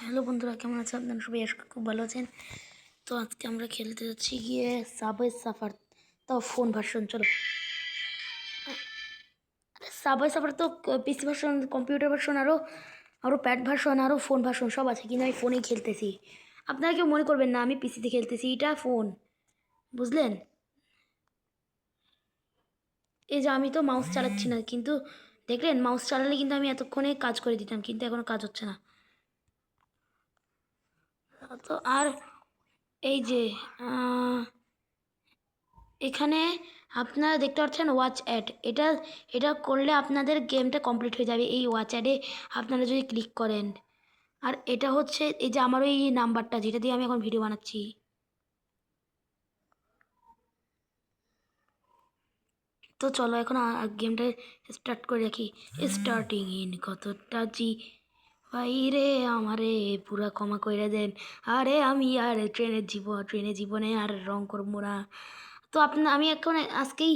Hello বন্ধুরা, কেমন আছেন আপনারা? সবাই আজকে খুব ভালো আছেন। তো আজকে আমরা খেলতে যাচ্ছি গিয়ে সাবওয়ে সাফার, তাও ফোন ভার্সন। চলো, সাবওয়ে সাফার তো পিসি ভার্সন, কম্পিউটার ভার্সন, আরও প্যাড ভার্সন, আরও ফোন ভার্সন সব আছে, কিন্তু আমি ফোনেই খেলতেছি। আপনারা কেউ মনে করবেন না আমি পিসিতে খেলতেছি, এটা ফোন, বুঝলেন? এই যে আমি তো মাউস চালাচ্ছি না, কিন্তু দেখলেন মাউস চালালে কিন্তু আমি এতক্ষণে কাজ করে দিতাম, কিন্তু এখনও কাজ হচ্ছে না। তো আর এই যে এখানে আপনারা দেখতে পাচ্ছেন ওয়াচ অ্যাড, এটা এটা করলে আপনাদের গেমটা কমপ্লিট হয়ে যাবে এই ওয়াচ অ্যাডে আপনারা যদি ক্লিক করেন। আর এটা হচ্ছে এই যে আমার ওই নাম্বারটা যেটা দিয়ে আমি এখন ভিডিও বানাচ্ছি। তো চলো এখন গেমটা স্টার্ট করে রাখি। স্টার্টিং ইন কতটা জি ভাই রে আমারে পুরা ক্ষমা করে দেন। আরে আমি আর ট্রেনের জীবনে আর রং করবো না। তো আমি এখন আজকেই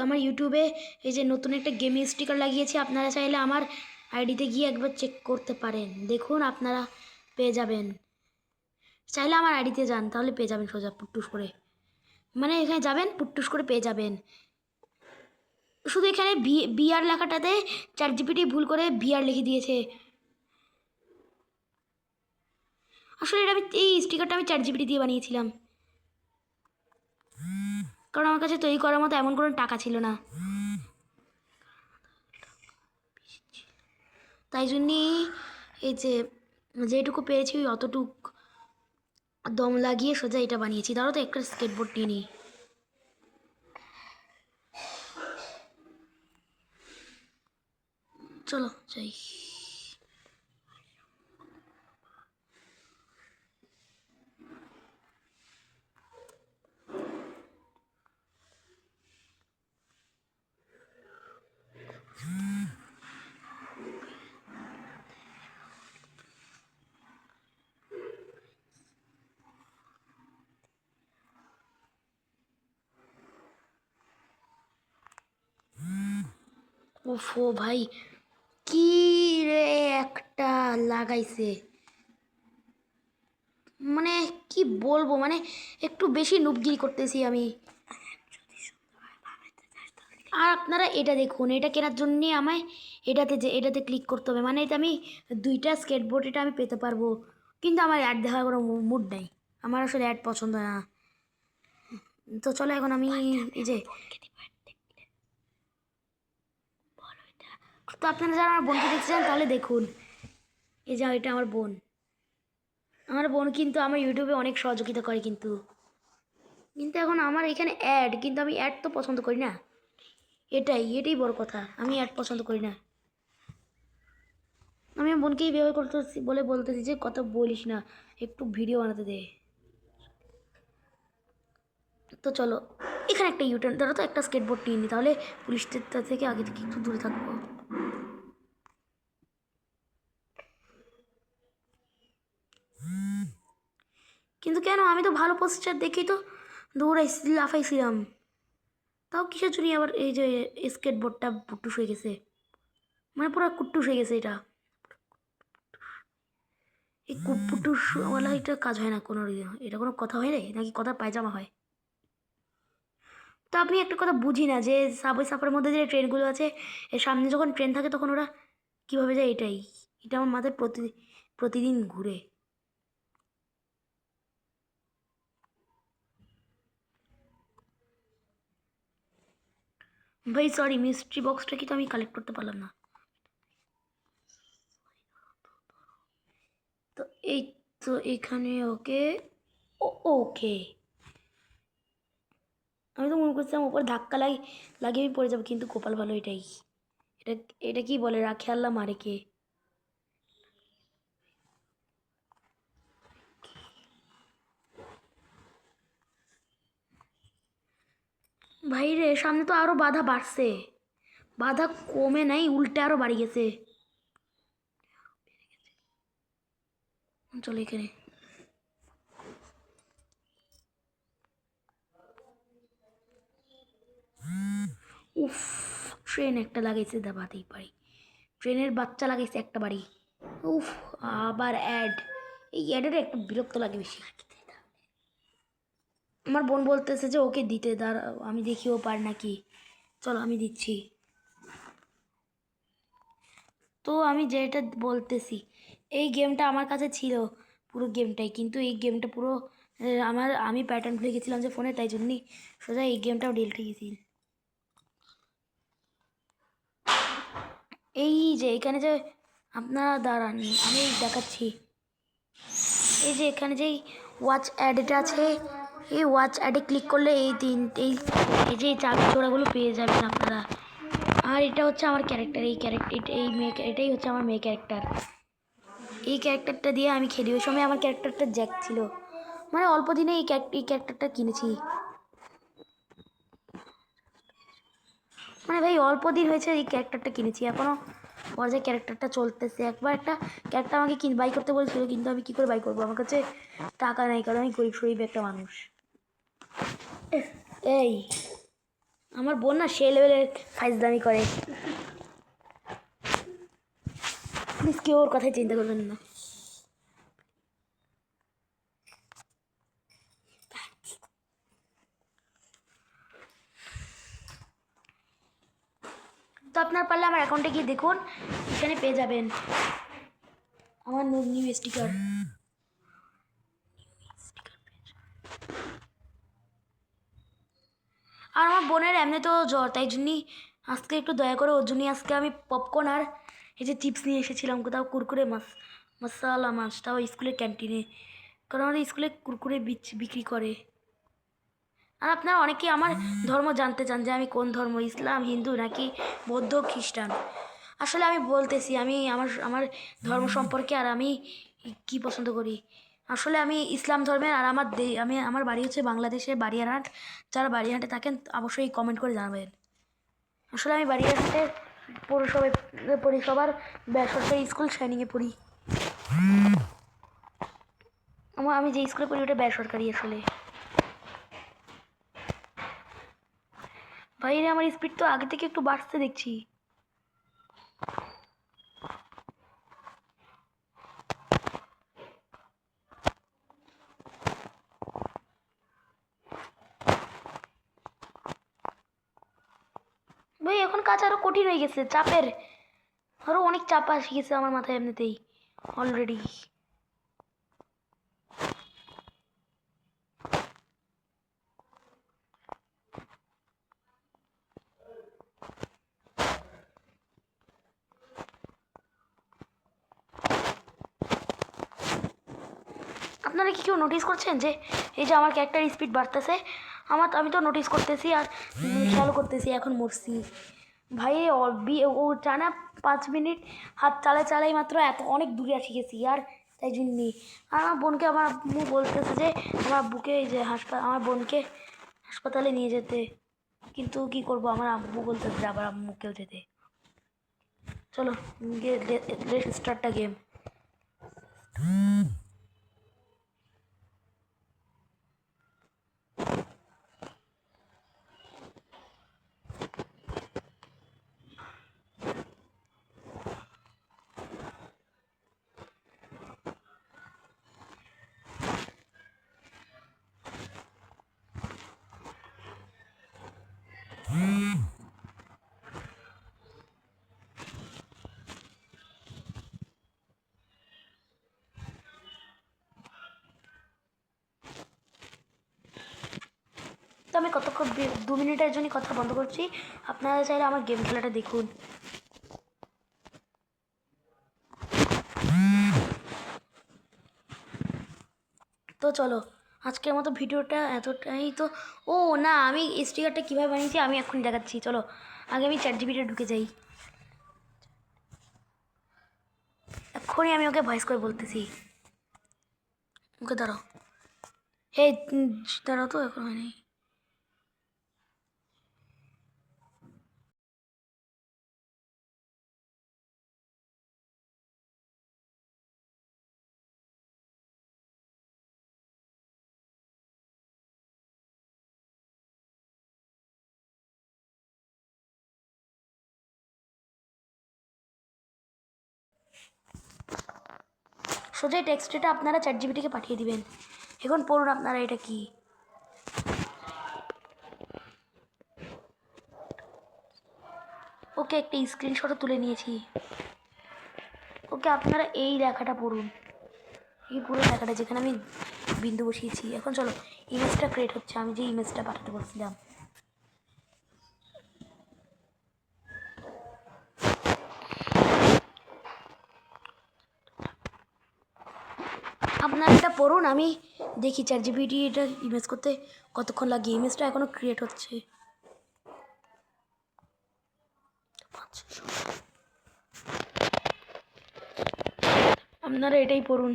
আমার ইউটিউবে এই যে নতুন একটা গেমিং স্টিকার লাগিয়েছি, আপনারা চাইলে আমার আইডিতে গিয়ে একবার চেক করতে পারেন। দেখুন আপনারা পেয়ে যাবেন, চাইলে আমার আইডিতে যান, তাহলে পেয়ে যাবেন সোজা পুট্টুস করে। মানে এখানে যাবেন, পুট্টুস করে পেয়ে যাবেন। শুধু এখানে বিআর লেখাটাতে চ্যাট জিপিটি ভুল করে বিআর লিখে দিয়েছে। আসলে এটা এই স্টিকারটা আমি চ্যাট জিপিটি দিয়ে বানিয়েছিলাম, কারণ আমার কাছে তৈরি করার মতো এমন কোনো টাকা ছিল না, তাই জন্যই এই যে যেটুকু পেয়েছি অতটুক দম লাগিয়ে সোজা এটা বানিয়েছি। ধরো তো একটা স্কেটবোর্ড নিয়ে নিই। চলো যাই। ওফো ভাই, কি রে একটা লাগাইছে, মানে কি বলবো, মানে একটু বেশি নুবগিরি করতেছি আমি। আর আপনারা এটা দেখুন, এটা কেনার জন্যে আমায় এটাতে ক্লিক করতে হবে, মানে এটা আমি দুইটা স্কেটবোর্ড এটা আমি পেতে পারবো, কিন্তু আমার অ্যাড দেখার কোনো মুড নেই, আমার আসলে অ্যাড পছন্দ না। তো চলো এখন আমি এই যে, তো আপনারা যারা আমার বোনকে দেখতে চান তাহলে দেখুন, এই যে এটা আমার বোন। আমার বোন কিন্তু আমার ইউটিউবে অনেক সহযোগিতা করে, কিন্তু কিন্তু এখন আমার এখানে অ্যাড, কিন্তু আমি অ্যাড তো পছন্দ করি না, এটাই বড় কথা, আমি অ্যাড পছন্দ করি না। আমি আমার বোনকেই বিয়ে করতেছি বলে বলতেছি যে কথা বলিস না, একটু ভিডিও বানাতে দে। তো চলো এখানে একটা ইউটার্ন, ধরো তো একটা স্কেটবোর্ড নিয়ে নিই, তাহলে পুলিশদের থেকে আগে থেকে একটু দূরে থাকবো। কিন্তু কেন, আমি তো ভালো পোস্টার দেখি তো দৌড়াইছি, লাফাইছিলাম, তাও কিসের জন্য আবার এই যে স্কেটবোর্ডটা পুট্টুস হয়ে গেছে, মানে পুরো কুট্টুস হয়ে গেছে এটা। এই পুট্টুসওয়ালা এটা কাজ হয় না কোনো, এটা কোনো কথা হয় রে, নাকি কথা পায়জামা হয়? তো আমি একটা কথা বুঝি না, যে সাবওয়ে সাফারের মধ্যে যে ট্রেনগুলো আছে, এর সামনে যখন ট্রেন থাকে তখন ওরা কীভাবে যায়, এটা আমার মাথায় প্রতিদিন ঘুরে। ভাই সরি, মিস্ট্রি বক্সটা কি তো আমি কালেক্ট করতে পারলাম না। তো এই তো এখানে ওকে, ওকে, আমি তো মনে করছিলাম ওপর ধাক্কা লাগিয়ে আমি পড়ে যাবো, কিন্তু কপাল ভালো এটাই। এটা এটা কি বলে, রাখে আল্লাহ মারে কে। ভাই রে, সামনে তো আরো বাধা বাড়ছে, বাধা কমে নাই, উল্টে আরো বাড়ি গেছে। চলো এখানে, উফ, ট্রেন একটা লাগাইছে, দাবাতেই পারি। ট্রেনের বাচ্চা লাগাইছে একটা বাড়ি। উফ, আবার অ্যাড। এই অ্যাডের একটু বিরক্ত লাগে বেশি। আমার বোন বলতেছে যে ওকে দিতে, আমি দেখি ও পার নাকি। চলো আমি দিচ্ছি। তো আমি যেটা বলতেছি, এই গেমটা আমার কাছে ছিল পুরো গেমটাই, কিন্তু এই গেমটা পুরো আমি প্যাটার্ন ভুলে গেছিলাম যে ফোনে, তাই জন্যই সোজা এই গেমটাও ডিলিট হয়ে গেছি। এই যে এখানে যে আপনারা দাঁড়ান, আমি দেখাচ্ছি। এই যে এখানে যেই ওয়াচ অ্যাডটা আছে, এই ওয়াচ অ্যাডে ক্লিক করলে এই যে চাবি ছোড়াগুলো পেয়ে যাবেন আপনারা। আর এটা হচ্ছে আমার ক্যারেক্টার, এটাই হচ্ছে আমার মেয়ে ক্যারেক্টার। এই ক্যারেক্টারটা দিয়ে আমি খেলি। ওই সময় আমার ক্যারেক্টারটা জ্যাক ছিল, মানে অল্প দিনে এই ক্যারেক্টারটা কিনেছি। মানে ভাই অল্প দিন হয়েছে এই ক্যারেক্টারটা কিনেছি, এখনও পর্যায়ে ক্যারেক্টারটা চলতেছে। একবার একটা ক্যারেক্টার আমাকে বাই করতে বলেছিল, কিন্তু আমি কী করে বাই করবো, আমার কাছে টাকা নেই, কারণ আমি গরিব শরীফ একটা মানুষ। এই আমার বোন না সেই লেভেলের ফাইজদামি করে, প্লিজ কেউ ওর কথাই চিন্তা করবেন না। তো আপনার পারলে আমার অ্যাকাউন্টে গিয়ে দেখুন, এখানে পেয়ে যাবেন আমার নিউ স্টিকার। আর আমার বোনের এমনি তো জ্বর, তাই জন্যই আজকে একটু দয়া করে ওর জন্যই আজকে আমি পপকর্ন আর এই যে চিপস নিয়ে এসেছিলাম, কোথাও কুরকুরে মশালা মাছটাও স্কুলের ক্যান্টিনে, কারণ আমাদের স্কুলে কুরকুরে বিক্রি করে। আর আপনারা অনেকেই আমার ধর্ম জানতে চান যে আমি কোন ধর্ম, ইসলাম, হিন্দু নাকি বৌদ্ধ, খ্রিস্টান। আসলে আমি বলতেছি আমি আমার আমার ধর্ম সম্পর্কে, আর আমি কি পছন্দ করি। আসলে আমি ইসলাম ধর্মের, আর আমার বাড়ি হচ্ছে বাংলাদেশের বাড়িয়ারহাট। যারা বাড়িয়ারহাটে থাকেন অবশ্যই কমেন্ট করে জানাবেন। আসলে আমি বাড়িয়ারহাটের পরিসভার বেসরকারি স্কুল শাইনিংয়ে পড়ি। আমি যে স্কুলে পড়ি ওটা বেসরকারি আসলে। ভাইরে আমার স্পিড তো আগে থেকে একটু বাড়তে দেখছি। ভাই এখন কাজ আরো কঠিন হয়ে গেছে, চাপের আরো অনেক চাপ আসে গেছে আমার মাথায় এমনিতেই অলরেডি। আপনারা কি কেউ নোটিস করছেন যে এই যে আমার ক্যারেক্টার স্পিড বাড়তেছে? আমি তো নোটিস করতেছি আর খেয়াল করতেছি, এখন মরছি ভাই। ও টানা 5 মিনিট হাত চালাই মাত্র এত অনেক দূরে আসি গেছি, আর তাই জন্যই। আর আমার বোনকে আমার আব্বু বলতেছে যে আমার আব্বুকে এই যে আমার বোনকে হাসপাতালে নিয়ে যেতে, কিন্তু কি করব, আমার আব্বু বলতেছে যে আবার আম্মুকেও যেতে। চলো লেটস স্টার্ট দ্য গেম। তো আমি কতক্ষণ 2 মিনিটের জন্য কথা বন্ধ করছি, আপনারা চাইলে আমার গেম খেলাটা দেখুন। তো চলো আজকের মতো ভিডিওটা এতটাই। তো ও না, আমি স্টিকারটা কীভাবে বানিয়েছি আমি এখন দেখাচ্ছি। চলো আগে আমি ChatGPT ঢুকে যাই, এক্ষুনি আমি ওকে ভয়েস করে বলতেছি। ওকে দাঁড়াও, হে দাঁড়াও, তো এখন হয়নি। সোজা টেক্সটটা আপনারা ChatGPT-কে পাঠিয়ে দিবেন। এখন পড়ুন আপনারা এটা কি। ওকে, একটা স্ক্রিনশটও তুলে নিয়েছি। ওকে, আপনারা এই লেখাটা পড়ুন, এই পুরো লেখাটা যেখানে আমি বিন্দু বসিয়েছি। এখন চলো, ইমেজটা ক্রিয়েট হচ্ছে, আমি যে ইমেজটা পাঠাতে বলছিলাম। আপনারা এটা পড়ুন, আমি দেখি ChatGPT এটা ইমেজ করতে কতক্ষণ লাগে। ইমেজটা এখনো ক্রিয়েট হচ্ছে। আপনারা এটাই পড়ুন।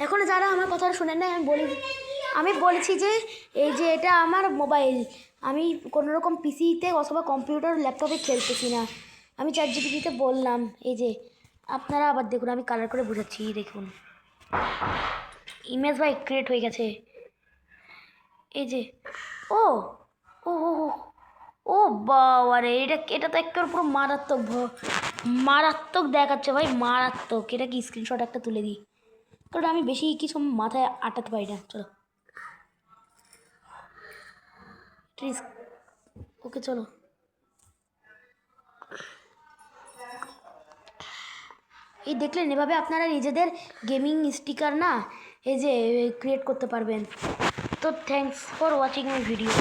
এখন যারা আমার কথাটা শুনেন না, আমি বলছি যে এই যে এটা আমার মোবাইল, আমি কোনোরকম পিসিতে অথবা কম্পিউটার ল্যাপটপে খেলতেছি না, আমি ChatGPT-তে বললাম। এই যে আপনারা আবার দেখুন, আমি কালার করে বোঝাচ্ছি, দেখুন ইমেজ ভাই ক্রিয়েট হয়ে গেছে। এই যে ও ও ও ও ও বাবা রে, এটা তো একটা পুরো মারাত্মক মারাত্মক দেখাচ্ছে ভাই, মারাত্মক। এটা কি স্ক্রিনশট একটা তুলে দিই, কারণ আমি বেশি কিছু মাথায় আটাতে পারি না। চলো প্লিজ, ওকে চলো। এই দেখলেন, এভাবে আপনারা নিজেদের গেমিং স্টিকার না এই যে ক্রিয়েট করতে পারবেন। তো thanks for watching my video.